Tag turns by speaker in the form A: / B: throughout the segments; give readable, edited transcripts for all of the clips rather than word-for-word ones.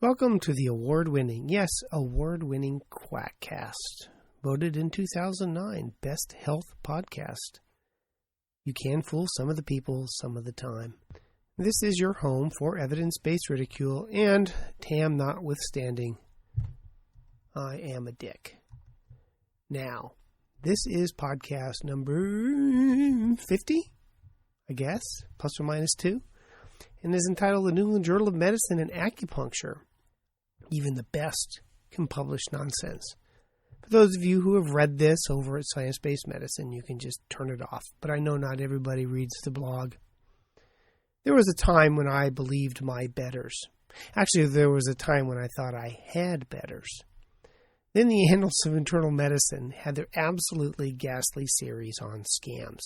A: Welcome to the award-winning Quackcast, voted in 2009 Best Health Podcast. You can fool some of the people some of the time. This is your home for evidence-based ridicule, and Tam notwithstanding, I am a dick. Now, this is podcast number 50, I guess, plus or minus 2, and is entitled The New England Journal of Medicine and Acupuncture. Even the best can publish nonsense. For those of you who have read this over at Science-Based Medicine, you can just turn it off. But I know not everybody reads the blog. There was a time when I believed my betters. Actually, there was a time when I thought I had betters. Then the Annals of Internal Medicine had their absolutely ghastly series on scams,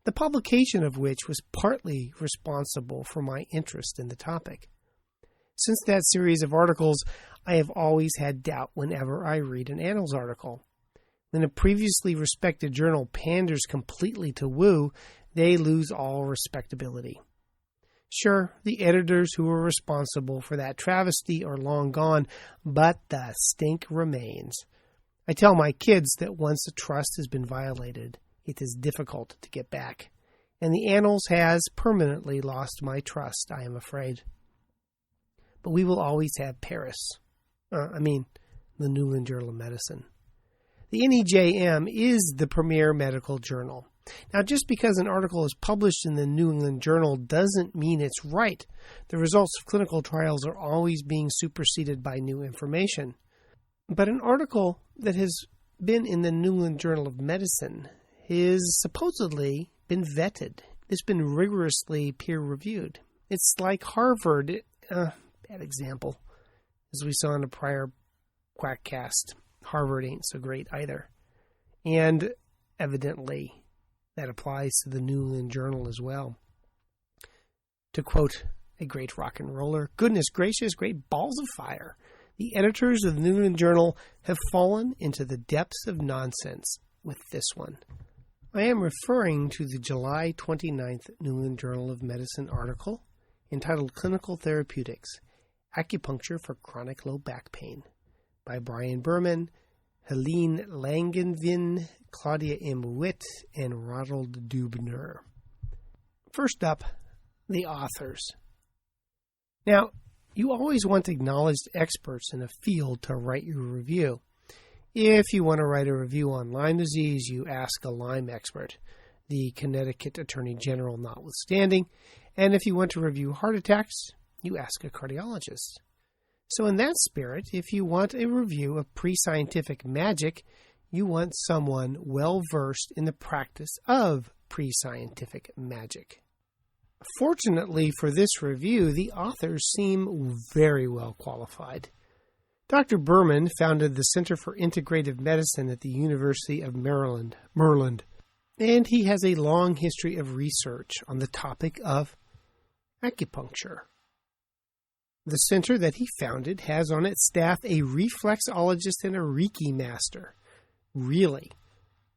A: the publication of which was partly responsible for my interest in the topic. Since that series of articles, I have always had doubt whenever I read an Annals article. When a previously respected journal panders completely to woo, they lose all respectability. Sure, the editors who were responsible for that travesty are long gone, but the stink remains. I tell my kids that once a trust has been violated, it is difficult to get back. And the Annals has permanently lost my trust, I am afraid. But we will always have Paris. The New England Journal of Medicine. The NEJM is the premier medical journal. Now, just because an article is published in the New England Journal doesn't mean it's right. The results of clinical trials are always being superseded by new information. But an article that has been in the New England Journal of Medicine has supposedly been vetted. It's been rigorously peer-reviewed. It's like Harvard. Bad example. As we saw in a prior Quackcast, Harvard ain't so great either. And evidently, that applies to the New England Journal as well. To quote a great rock and roller, goodness gracious, great balls of fire. The editors of the New England Journal have fallen into the depths of nonsense with this one. I am referring to the July 29th New England Journal of Medicine article entitled Clinical Therapeutics, Acupuncture for Chronic Low Back Pain by Brian Berman, Helene Langenvin, Claudia M. Witt, and Ronald Dubner. First up, the authors. Now, you always want acknowledged experts in a field to write your review. If you want to write a review on Lyme disease, you ask a Lyme expert, the Connecticut Attorney General notwithstanding, and if you want to review heart attacks, you ask a cardiologist. So in that spirit, if you want a review of pre-scientific magic, you want someone well-versed in the practice of pre-scientific magic. Fortunately for this review, the authors seem very well qualified. Dr. Berman founded the Center for Integrative Medicine at the University of Maryland, and he has a long history of research on the topic of acupuncture. The center that he founded has on its staff a reflexologist and a Reiki master. Really.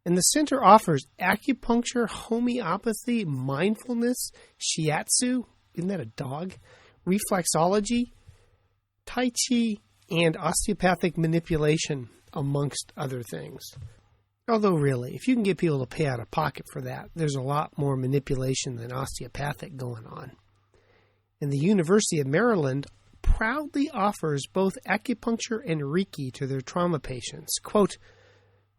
A: And the center offers acupuncture, homeopathy, mindfulness, shiatsu, isn't that a dog? Reflexology, tai chi, and osteopathic manipulation, amongst other things. Although really, if you can get people to pay out of pocket for that, there's a lot more manipulation than osteopathic going on. And the University of Maryland proudly offers both acupuncture and Reiki to their trauma patients. Quote,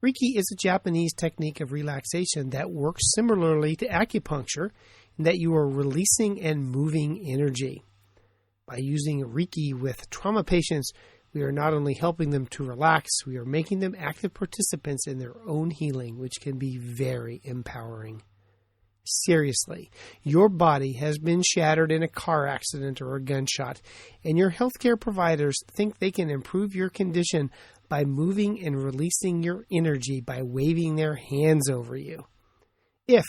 A: Reiki is a Japanese technique of relaxation that works similarly to acupuncture in that you are releasing and moving energy. By using Reiki with trauma patients, we are not only helping them to relax, we are making them active participants in their own healing, which can be very empowering. Seriously, your body has been shattered in a car accident or a gunshot, and your healthcare providers think they can improve your condition by moving and releasing your energy by waving their hands over you. If,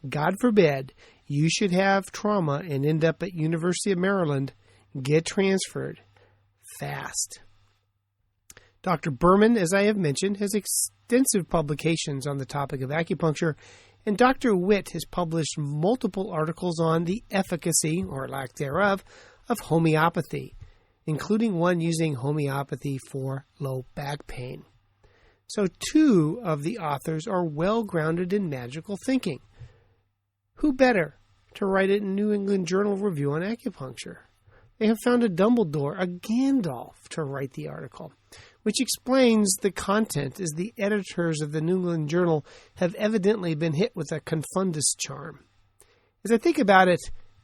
A: God forbid, you should have trauma and end up at University of Maryland, get transferred fast. Dr. Berman, as I have mentioned, has extensive publications on the topic of acupuncture, and Dr. Witt has published multiple articles on the efficacy, or lack thereof, of homeopathy. including one using homeopathy for low back pain. So 2 of the authors are well grounded in magical thinking. Who better to write a New England Journal review on acupuncture? They have found a Dumbledore, a Gandalf, to write the article, which explains the content as the editors of the New England Journal have evidently been hit with a confundus charm. As I think about it,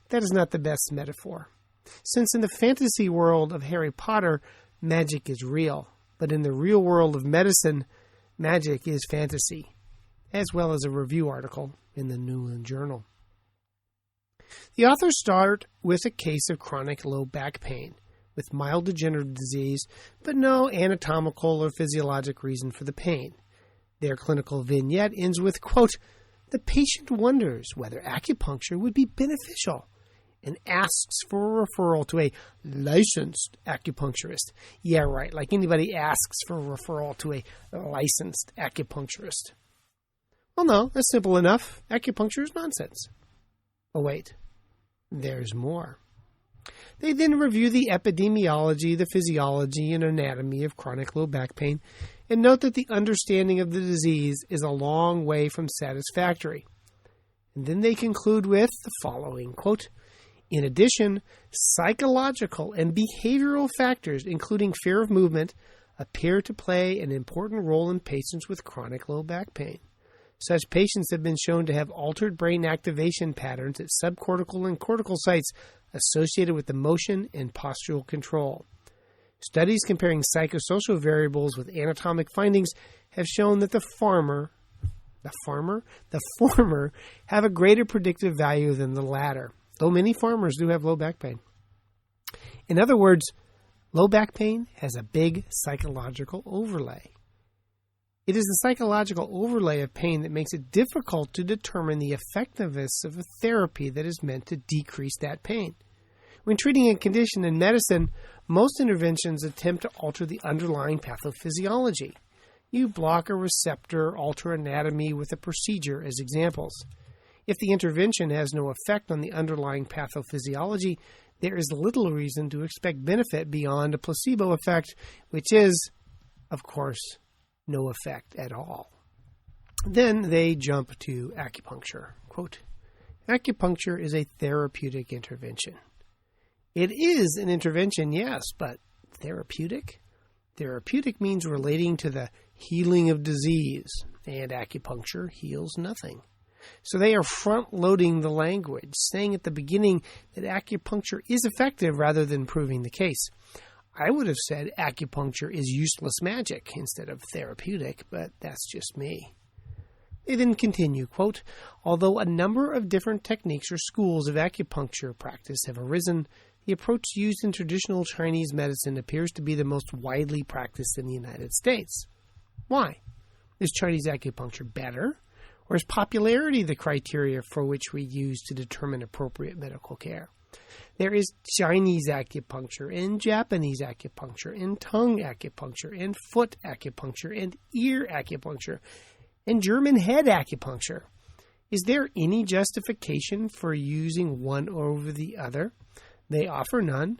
A: that is not the best metaphor, since in the fantasy world of Harry Potter, magic is real, but in the real world of medicine, magic is fantasy, as well as a review article in the New England Journal. The authors start with a case of chronic low back pain with mild degenerative disease, but no anatomical or physiologic reason for the pain. Their clinical vignette ends with, quote, "The patient wonders whether acupuncture would be beneficial and asks for a referral to a licensed acupuncturist." Yeah, right, like anybody asks for a referral to a licensed acupuncturist. Well, no, that's simple enough. Acupuncture is nonsense. Oh, wait, there's more. They then review the epidemiology, the physiology, and anatomy of chronic low back pain and note that the understanding of the disease is a long way from satisfactory. And then they conclude with the following, quote, "In addition, psychological and behavioral factors, including fear of movement, appear to play an important role in patients with chronic low back pain. Such patients have been shown to have altered brain activation patterns at subcortical and cortical sites associated with the motion and postural control. Studies comparing psychosocial variables with anatomic findings have shown that the former have a greater predictive value than the latter, though many farmers do have low back pain. In other words, low back pain has a big psychological overlay. It is the psychological overlay of pain that makes it difficult to determine the effectiveness of a therapy that is meant to decrease that pain. When treating a condition in medicine, most interventions attempt to alter the underlying pathophysiology. You block a receptor, alter anatomy with a procedure as examples. If the intervention has no effect on the underlying pathophysiology, there is little reason to expect benefit beyond a placebo effect, which is, of course, no effect at all. Then they jump to acupuncture. Quote, "Acupuncture is a therapeutic intervention." It is an intervention, yes, but therapeutic? Therapeutic means relating to the healing of disease, and acupuncture heals nothing. So they are front-loading the language, saying at the beginning that acupuncture is effective rather than proving the case. I would have said acupuncture is useless magic instead of therapeutic, but that's just me. They then continue, quote, "Although a number of different techniques or schools of acupuncture practice have arisen, the approach used in traditional Chinese medicine appears to be the most widely practiced in the United States. Why? Is Chinese acupuncture better? Or is popularity the criteria for which we use to determine appropriate medical care? There is Chinese acupuncture and Japanese acupuncture and tongue acupuncture and foot acupuncture and ear acupuncture and German head acupuncture. Is there any justification for using one over the other? They offer none.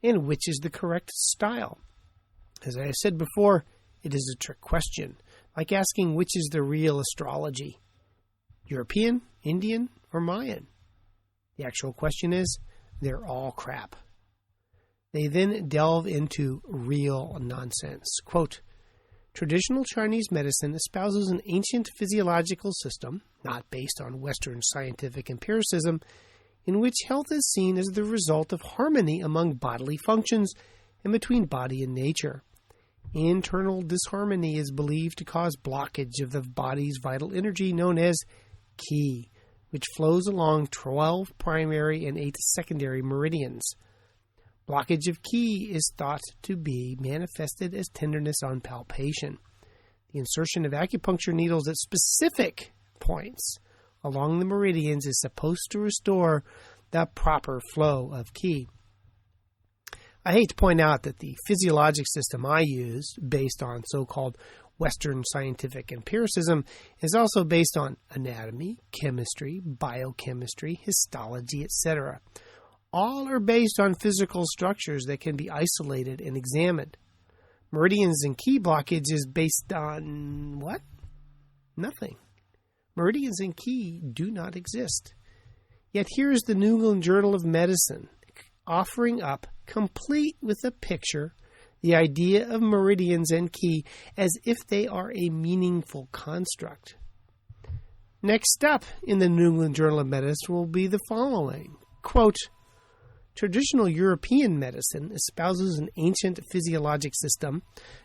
A: And which is the correct style? As I have said before, it is a trick question, like asking which is the real astrology, European, Indian, or Mayan. The actual question is, they're all crap. They then delve into real nonsense. Quote, "Traditional Chinese medicine espouses an ancient physiological system, not based on Western scientific empiricism, in which health is seen as the result of harmony among bodily functions and between body and nature. Internal disharmony is believed to cause blockage of the body's vital energy known as qi, which flows along 12 primary and 8 secondary meridians. Blockage of qi is thought to be manifested as tenderness on palpation. The insertion of acupuncture needles at specific points along the meridians is supposed to restore the proper flow of qi." I hate to point out that the physiologic system I use, based on so-called Western scientific empiricism, is also based on anatomy, chemistry, biochemistry, histology, etc. All are based on physical structures that can be isolated and examined. Meridians and Qi blockage is based on what? Nothing. Meridians and Qi do not exist. Yet here is the New England Journal of Medicine offering up, complete with a picture, the idea of meridians and Qi as if they are a meaningful construct. Next up in the New England Journal of Medicine will be the following. Quote, traditional European medicine espouses an ancient physiologic system,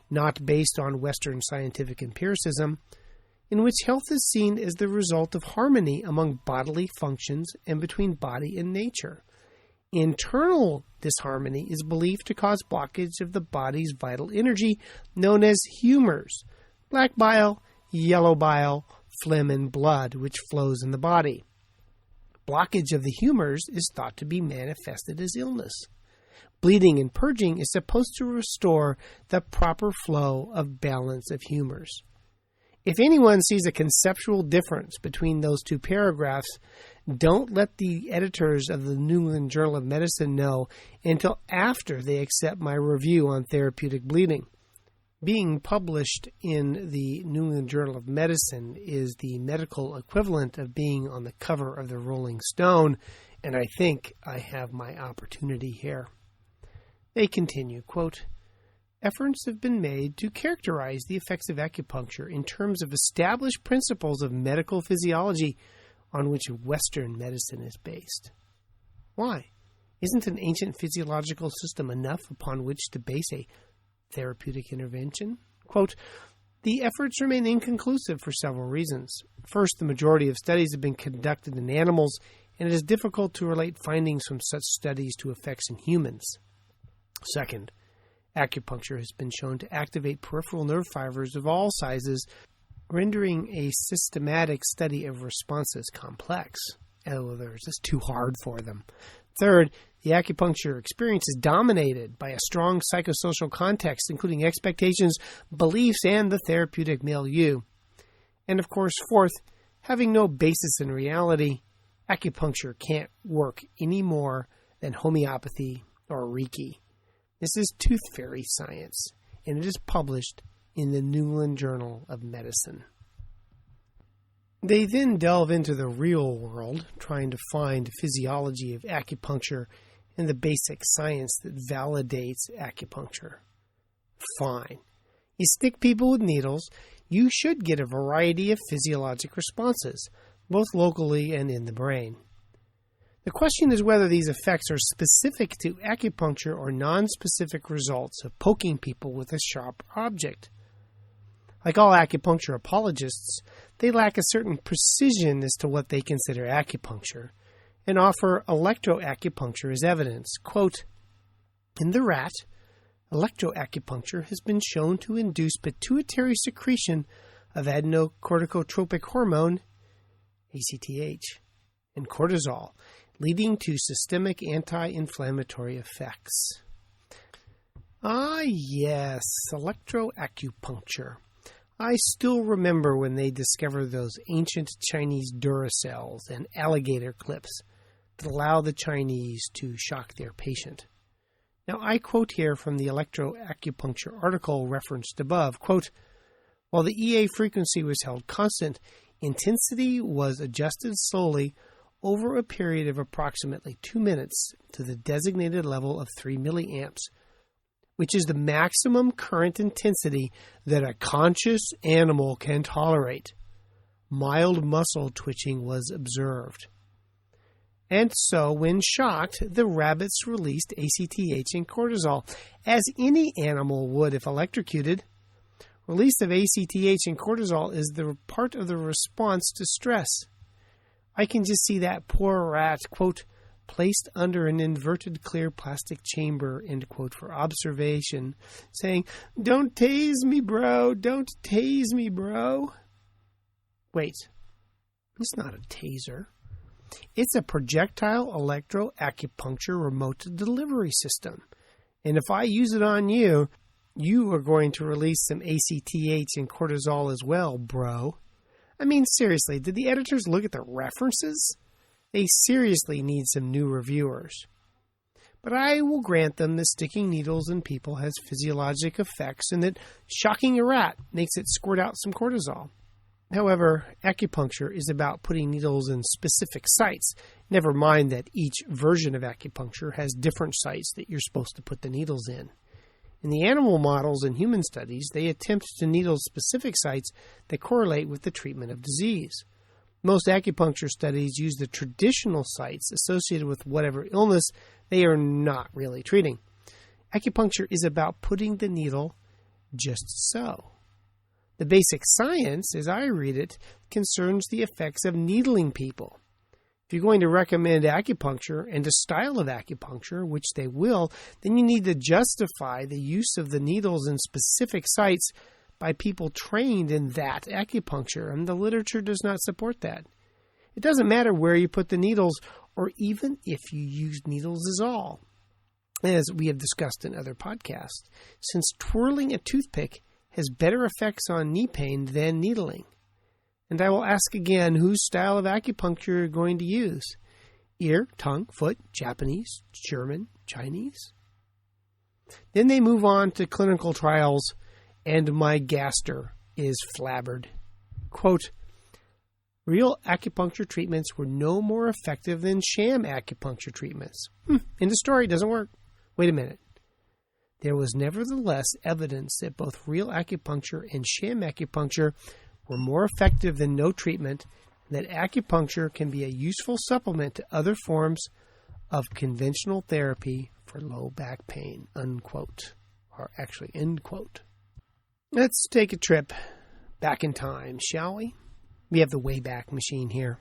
A: not based on Western scientific empiricism, in which health is seen as the result of harmony among bodily functions and between body and nature. Internal disharmony is believed to cause blockage of the body's vital energy, known as humors, black bile, yellow bile, phlegm, and blood, which flows in the body. Blockage of the humors is thought to be manifested as illness. Bleeding and purging is supposed to restore the proper flow of balance of humors. If anyone sees a conceptual difference between those two paragraphs, don't let the editors of the New England Journal of Medicine know until after they accept my review on therapeutic bleeding. Being published in the New England Journal of Medicine is the medical equivalent of being on the cover of the Rolling Stone, and I think I have my opportunity here. They continue, quote, efforts have been made to characterize the effects of acupuncture in terms of established principles of medical physiology on which Western medicine is based. Why? Isn't an ancient physiological system enough upon which to base a therapeutic intervention? Quote, the efforts remain inconclusive for several reasons. First, the majority of studies have been conducted in animals, and it is difficult to relate findings from such studies to effects in humans. Second, acupuncture has been shown to activate peripheral nerve fibers of all sizes, rendering a systematic study of responses complex. In other words, it's too hard for them. Third, the acupuncture experience is dominated by a strong psychosocial context, including expectations, beliefs, and the therapeutic milieu. And of course, fourth, having no basis in reality, acupuncture can't work any more than homeopathy or Reiki. This is tooth fairy science, and it is published in the New England Journal of Medicine. They then delve into the real world, trying to find physiology of acupuncture and the basic science that validates acupuncture. Fine. You stick people with needles, you should get a variety of physiologic responses, both locally and in the brain. The question is whether these effects are specific to acupuncture or non-specific results of poking people with a sharp object. Like all acupuncture apologists, they lack a certain precision as to what they consider acupuncture, and offer electroacupuncture as evidence. Quote, in the rat, electroacupuncture has been shown to induce pituitary secretion of adrenocorticotropic hormone, ACTH, and cortisol, leading to systemic anti-inflammatory effects. Ah, yes, electroacupuncture. I still remember when they discovered those ancient Chinese Duracells and alligator clips that allow the Chinese to shock their patient. Now, I quote here from the electroacupuncture article referenced above, quote, while the EA frequency was held constant, intensity was adjusted slowly over a period of approximately 2 minutes to the designated level of 3 milliamps, which is the maximum current intensity that a conscious animal can tolerate. Mild muscle twitching was observed. And so, when shocked, the rabbits released ACTH and cortisol, as any animal would if electrocuted. Release of ACTH and cortisol is the part of the response to stress. I can just see that poor rat, quote, placed under an inverted clear plastic chamber, end quote, for observation, saying, don't tase me, bro, don't tase me, bro. Wait, it's not a taser. It's a projectile electroacupuncture remote delivery system. And if I use it on you, you are going to release some ACTH and cortisol as well, bro. I mean, seriously, did the editors look at the references? They seriously need some new reviewers. But I will grant them that sticking needles in people has physiologic effects and that shocking a rat makes it squirt out some cortisol. However, acupuncture is about putting needles in specific sites. Never mind that each version of acupuncture has different sites that you're supposed to put the needles in. In the animal models and human studies, they attempt to needle specific sites that correlate with the treatment of disease. Most acupuncture studies use the traditional sites associated with whatever illness they are not really treating. Acupuncture is about putting the needle just so. The basic science, as I read it, concerns the effects of needling people. If you're going to recommend acupuncture and a style of acupuncture, which they will, then you need to justify the use of the needles in specific sites by people trained in that acupuncture, and the literature does not support that. It doesn't matter where you put the needles, or even if you use needles at all, as we have discussed in other podcasts, since twirling a toothpick has better effects on knee pain than needling. And I will ask again, whose style of acupuncture you're going to use? Ear, tongue, foot, Japanese, German, Chinese? Then they move on to clinical trials, and my gaster is flabbered. Quote, real acupuncture treatments were no more effective than sham acupuncture treatments. End of story, doesn't work. Wait a minute. There was nevertheless evidence that both real acupuncture and sham acupuncture were more effective than no treatment, and that acupuncture can be a useful supplement to other forms of conventional therapy for low back pain, unquote. Or actually, end quote. Let's take a trip back in time, shall we? We have the Wayback Machine here.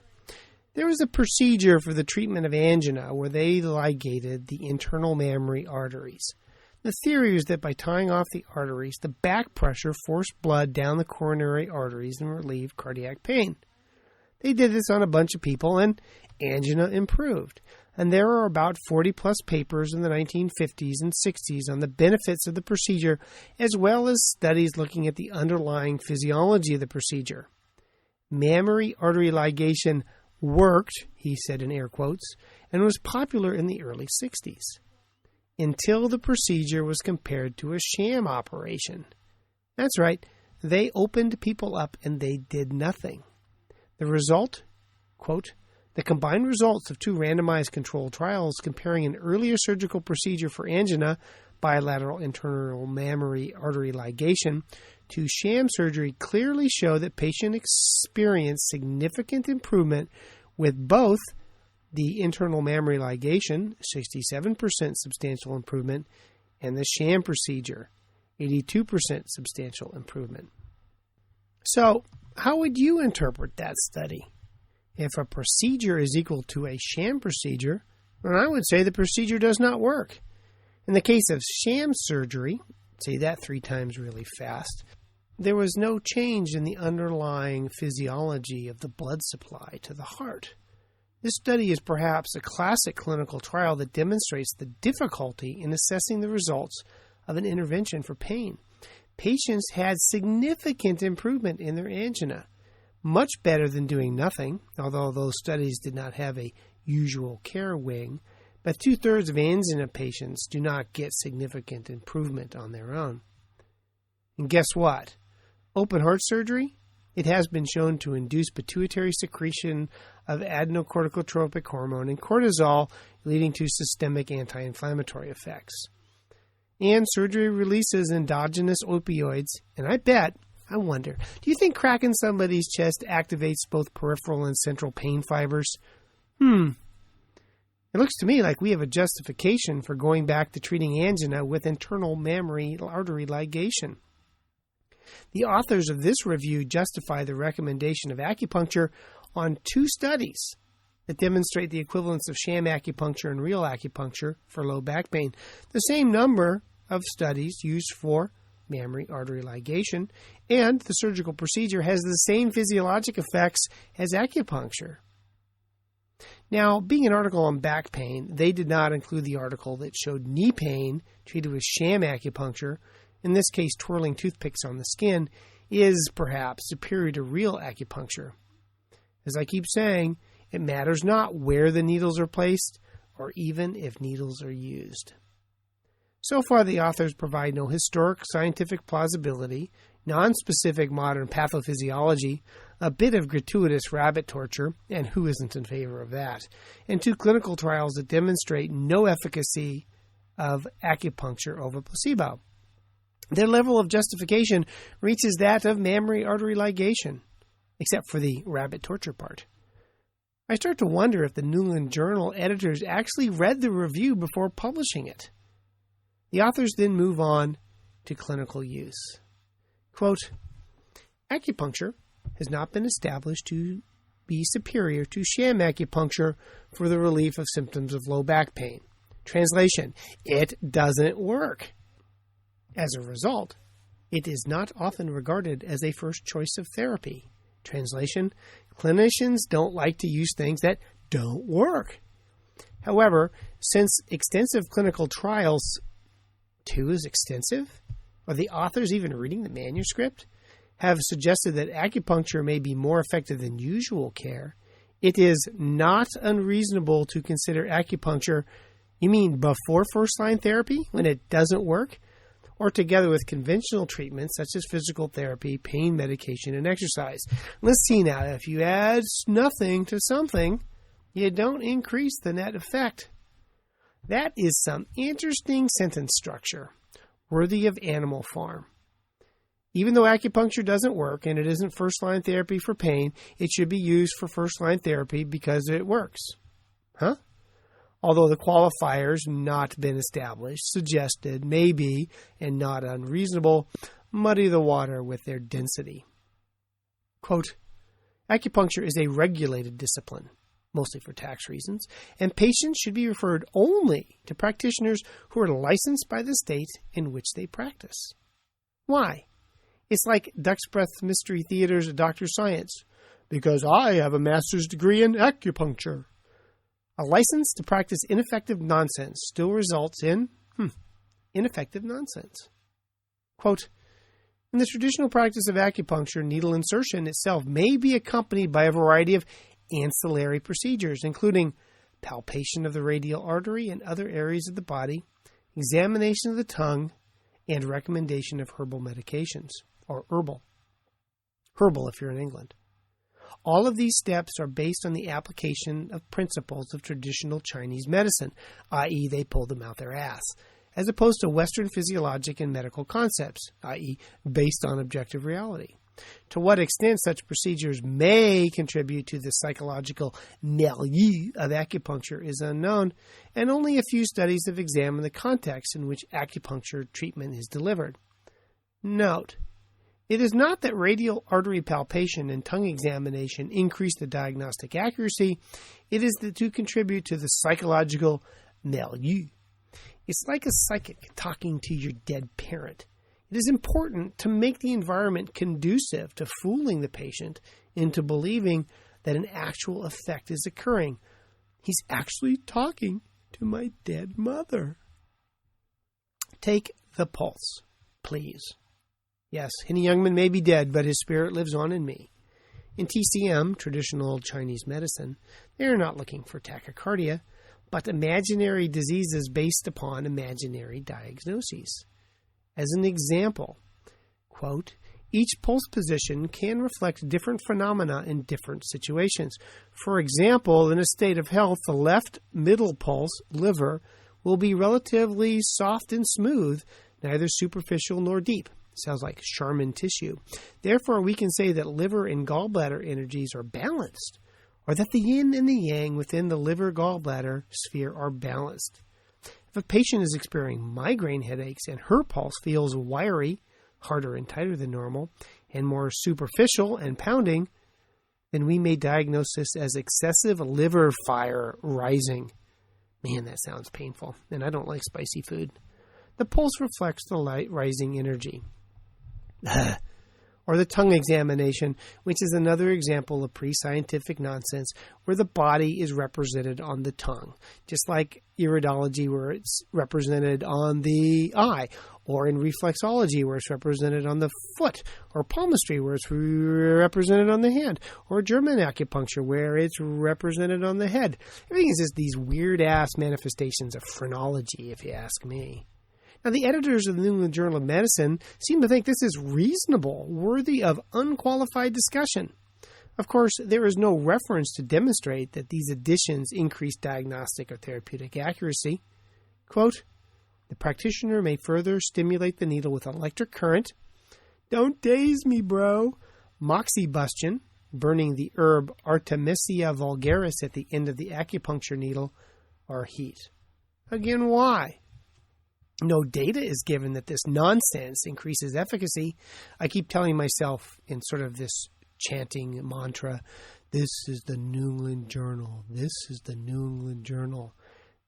A: There was a procedure for the treatment of angina where they ligated the internal mammary arteries. The theory was that by tying off the arteries, the back pressure forced blood down the coronary arteries and relieved cardiac pain. They did this on a bunch of people, and angina improved. And there are about 40-plus papers in the 1950s and 60s on the benefits of the procedure, as well as studies looking at the underlying physiology of the procedure. Mammary artery ligation worked, he said in air quotes, and was popular in the early 60s. Until the procedure was compared to a sham operation. That's right, they opened people up and they did nothing. The result, quote, the combined results of two randomized controlled trials comparing an earlier surgical procedure for angina, bilateral internal mammary artery ligation, to sham surgery clearly show that patients experienced significant improvement with both the internal mammary ligation, 67% substantial improvement, and the sham procedure, 82% substantial improvement. So, how would you interpret that study? If a procedure is equal to a sham procedure, then I would say the procedure does not work. In the case of sham surgery, say that 3 times really fast, there was no change in the underlying physiology of the blood supply to the heart. This study is perhaps a classic clinical trial that demonstrates the difficulty in assessing the results of an intervention for pain. Patients had significant improvement in their angina, much better than doing nothing, although those studies did not have a usual care wing, but 2/3 of angina patients do not get significant improvement on their own. And guess what? Open heart surgery? It has been shown to induce pituitary secretion of adrenocorticotropic hormone and cortisol, leading to systemic anti-inflammatory effects. And surgery releases endogenous opioids, and I wonder, do you think cracking somebody's chest activates both peripheral and central pain fibers? It looks to me like we have a justification for going back to treating angina with internal mammary artery ligation. The authors of this review justify the recommendation of acupuncture on 2 studies that demonstrate the equivalence of sham acupuncture and real acupuncture for low back pain. The same number of studies used for mammary artery ligation, and the surgical procedure has the same physiologic effects as acupuncture. Now, being an article on back pain, they did not include the article that showed knee pain treated with sham acupuncture, in this case twirling toothpicks on the skin, is perhaps superior to real acupuncture. As I keep saying, it matters not where the needles are placed, or even if needles are used. So far, the authors provide no historic scientific plausibility, non-specific modern pathophysiology, a bit of gratuitous rabbit torture, and who isn't in favor of that, and 2 clinical trials that demonstrate no efficacy of acupuncture over placebo. Their level of justification reaches that of mammary artery ligation, except for the rabbit torture part. I start to wonder if the New England Journal editors actually read the review before publishing it. The authors then move on to clinical use. Quote, acupuncture has not been established to be superior to sham acupuncture for the relief of symptoms of low back pain. Translation, it doesn't work. As a result, it is not often regarded as a first choice of therapy. Translation, clinicians don't like to use things that don't work. However, since extensive clinical trials, 2 is extensive, or the authors even reading the manuscript, have suggested that acupuncture may be more effective than usual care, it is not unreasonable to consider acupuncture, you mean before first-line therapy, when it doesn't work, or together with conventional treatments such as physical therapy, pain medication, and exercise. Let's see now, if you add nothing to something, you don't increase the net effect. That is some interesting sentence structure, worthy of Animal Farm. Even though acupuncture doesn't work and it isn't first-line therapy for pain, it should be used for first-line therapy because it works. Huh? Although the qualifiers not been established, suggested, maybe, and not unreasonable, muddy the water with their density. Quote, acupuncture is a regulated discipline, mostly for tax reasons, and patients should be referred only to practitioners who are licensed by the state in which they practice. Why? It's like Duck's Breath Mystery Theater's Dr. Science, because I have a master's degree in acupuncture. A license to practice ineffective nonsense still results in ineffective nonsense. Quote, in the traditional practice of acupuncture, needle insertion itself may be accompanied by a variety of ancillary procedures, including palpation of the radial artery and other areas of the body, examination of the tongue, and recommendation of herbal medications, or herbal if you're in England. All of these steps are based on the application of principles of traditional Chinese medicine, i.e. they pull them out their ass, as opposed to Western physiologic and medical concepts, i.e. based on objective reality. To what extent such procedures may contribute to the psychological milieu of acupuncture is unknown, and only a few studies have examined the context in which acupuncture treatment is delivered. Note, it is not that radial artery palpation and tongue examination increase the diagnostic accuracy, it is to contribute to the psychological milieu. It's like a psychic talking to your dead parent. It is important to make the environment conducive to fooling the patient into believing that an actual effect is occurring. He's actually talking to my dead mother. Take the pulse, please. Yes, Henny Youngman may be dead, but his spirit lives on in me. In TCM, traditional Chinese medicine, they are not looking for tachycardia, but imaginary diseases based upon imaginary diagnoses. As an example, quote, each pulse position can reflect different phenomena in different situations. For example, in a state of health, the left middle pulse, liver, will be relatively soft and smooth, neither superficial nor deep. Sounds like Charmin tissue. Therefore, we can say that liver and gallbladder energies are balanced, or that the yin and the yang within the liver-gallbladder sphere are balanced. If a patient is experiencing migraine headaches and her pulse feels wiry, harder and tighter than normal, and more superficial and pounding, then we may diagnose this as excessive liver fire rising. Man, that sounds painful, and I don't like spicy food. The pulse reflects the light rising energy. Or the tongue examination, which is another example of pre-scientific nonsense where the body is represented on the tongue, just like iridology where it's represented on the eye, or in reflexology where it's represented on the foot, or palmistry where it's represented on the hand, or German acupuncture where it's represented on the head. Everything is just these weird-ass manifestations of phrenology, if you ask me. Now, the editors of the New England Journal of Medicine seem to think this is reasonable, worthy of unqualified discussion. Of course, there is no reference to demonstrate that these additions increase diagnostic or therapeutic accuracy. Quote, the practitioner may further stimulate the needle with electric current. Don't daze me, bro. Moxibustion, burning the herb Artemisia vulgaris at the end of the acupuncture needle, or heat. Again, why? No data is given that this nonsense increases efficacy. I keep telling myself in sort of this chanting mantra, this is the New England Journal. This is the New England Journal.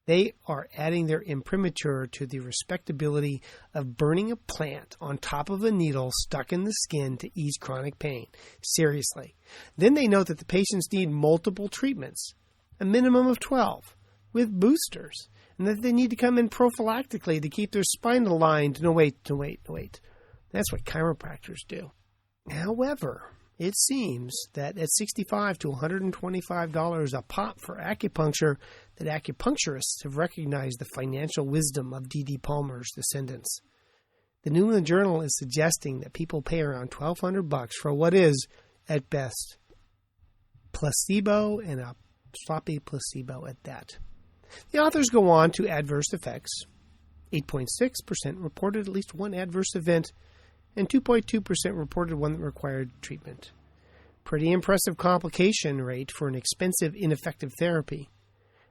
A: They are adding their imprimatur to the respectability of burning a plant on top of a needle stuck in the skin to ease chronic pain. Seriously. Then they note that the patients need multiple treatments, a minimum of 12, with boosters, and that they need to come in prophylactically to keep their spine aligned. No, wait. That's what chiropractors do. However, it seems that at $65 to $125 a pop for acupuncture, that acupuncturists have recognized the financial wisdom of D.D. Palmer's descendants. The New England Journal is suggesting that people pay around $1,200 for what is, at best, placebo, and a sloppy placebo at that. The authors go on to adverse effects. 8.6% reported at least one adverse event, and 2.2% reported one that required treatment. Pretty impressive complication rate for an expensive, ineffective therapy.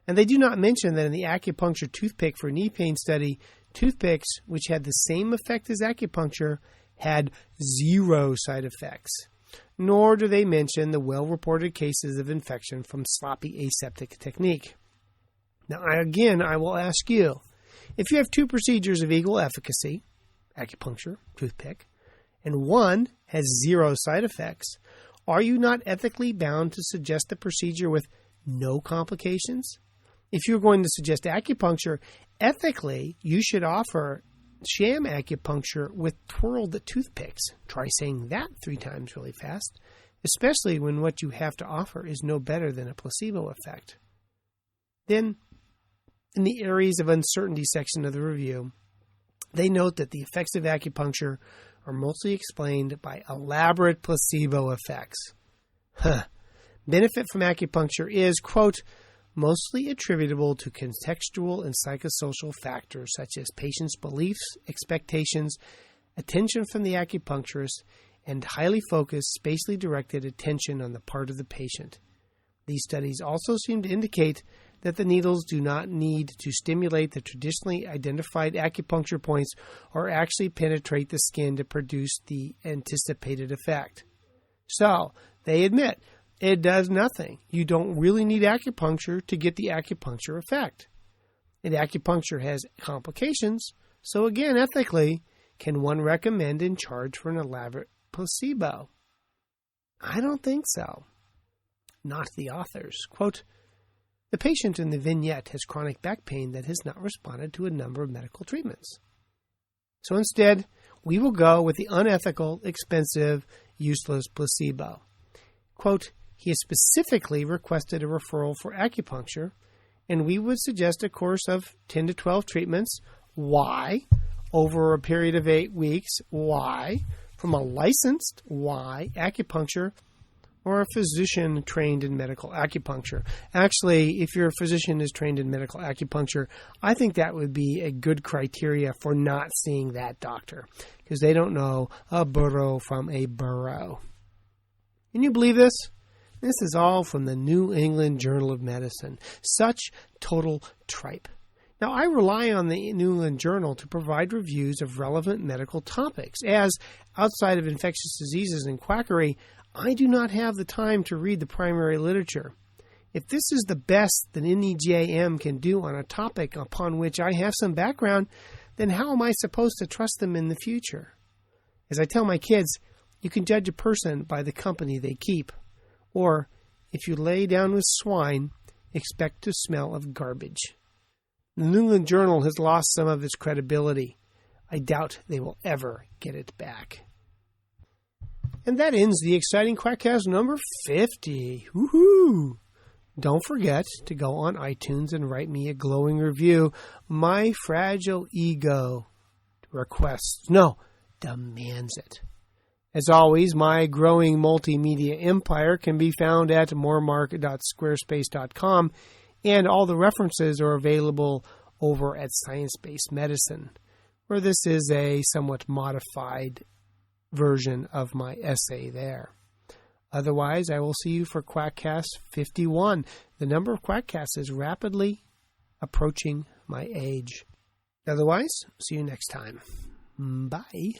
A: And they do not mention that in the acupuncture toothpick for knee pain study, toothpicks which had the same effect as acupuncture had 0 side effects. Nor do they mention the well-reported cases of infection from sloppy aseptic technique. Now, I will ask you, if you have 2 procedures of equal efficacy, acupuncture, toothpick, and one has 0 side effects, are you not ethically bound to suggest a procedure with no complications? If you're going to suggest acupuncture, ethically, you should offer sham acupuncture with twirled toothpicks. Try saying that 3 times really fast, especially when what you have to offer is no better than a placebo effect. Then, in the areas of uncertainty section of the review, they note that the effects of acupuncture are mostly explained by elaborate placebo effects. Benefit from acupuncture is, quote, mostly attributable to contextual and psychosocial factors such as patients' beliefs, expectations, attention from the acupuncturist, and highly focused, spatially directed attention on the part of the patient. These studies also seem to indicate that the needles do not need to stimulate the traditionally identified acupuncture points or actually penetrate the skin to produce the anticipated effect. So, they admit it does nothing. You don't really need acupuncture to get the acupuncture effect. And acupuncture has complications, so again, ethically, can one recommend and charge for an elaborate placebo? I don't think so. Not the authors. Quote, the patient in the vignette has chronic back pain that has not responded to a number of medical treatments. So instead, we will go with the unethical, expensive, useless placebo. Quote, he has specifically requested a referral for acupuncture, and we would suggest a course of 10 to 12 treatments. Why? Over a period of 8 weeks. Why? From a licensed acupuncture or a physician trained in medical acupuncture. Actually, if your physician is trained in medical acupuncture, I think that would be a good criteria for not seeing that doctor, because they don't know a burro from a burro. Can you believe this? This is all from the New England Journal of Medicine. Such total tripe. Now, I rely on the New England Journal to provide reviews of relevant medical topics, as outside of infectious diseases and quackery, I do not have the time to read the primary literature. If this is the best that NEJM can do on a topic upon which I have some background, then how am I supposed to trust them in the future? As I tell my kids, You can judge a person by the company they keep. Or, if you lay down with swine, expect to smell of garbage. The New England Journal has lost some of its credibility. I doubt they will ever get it back. And that ends the exciting Quackcast number 50. Woohoo! Don't forget to go on iTunes and write me a glowing review. My fragile ego demands it. As always, my growing multimedia empire can be found at moremark.squarespace.com, and all the references are available over at Science-Based Medicine, where this is a somewhat modified version of my essay there. Otherwise, I will see you for Quackcast 51. The number of Quackcasts is rapidly approaching my age. Otherwise, see you next time. Bye.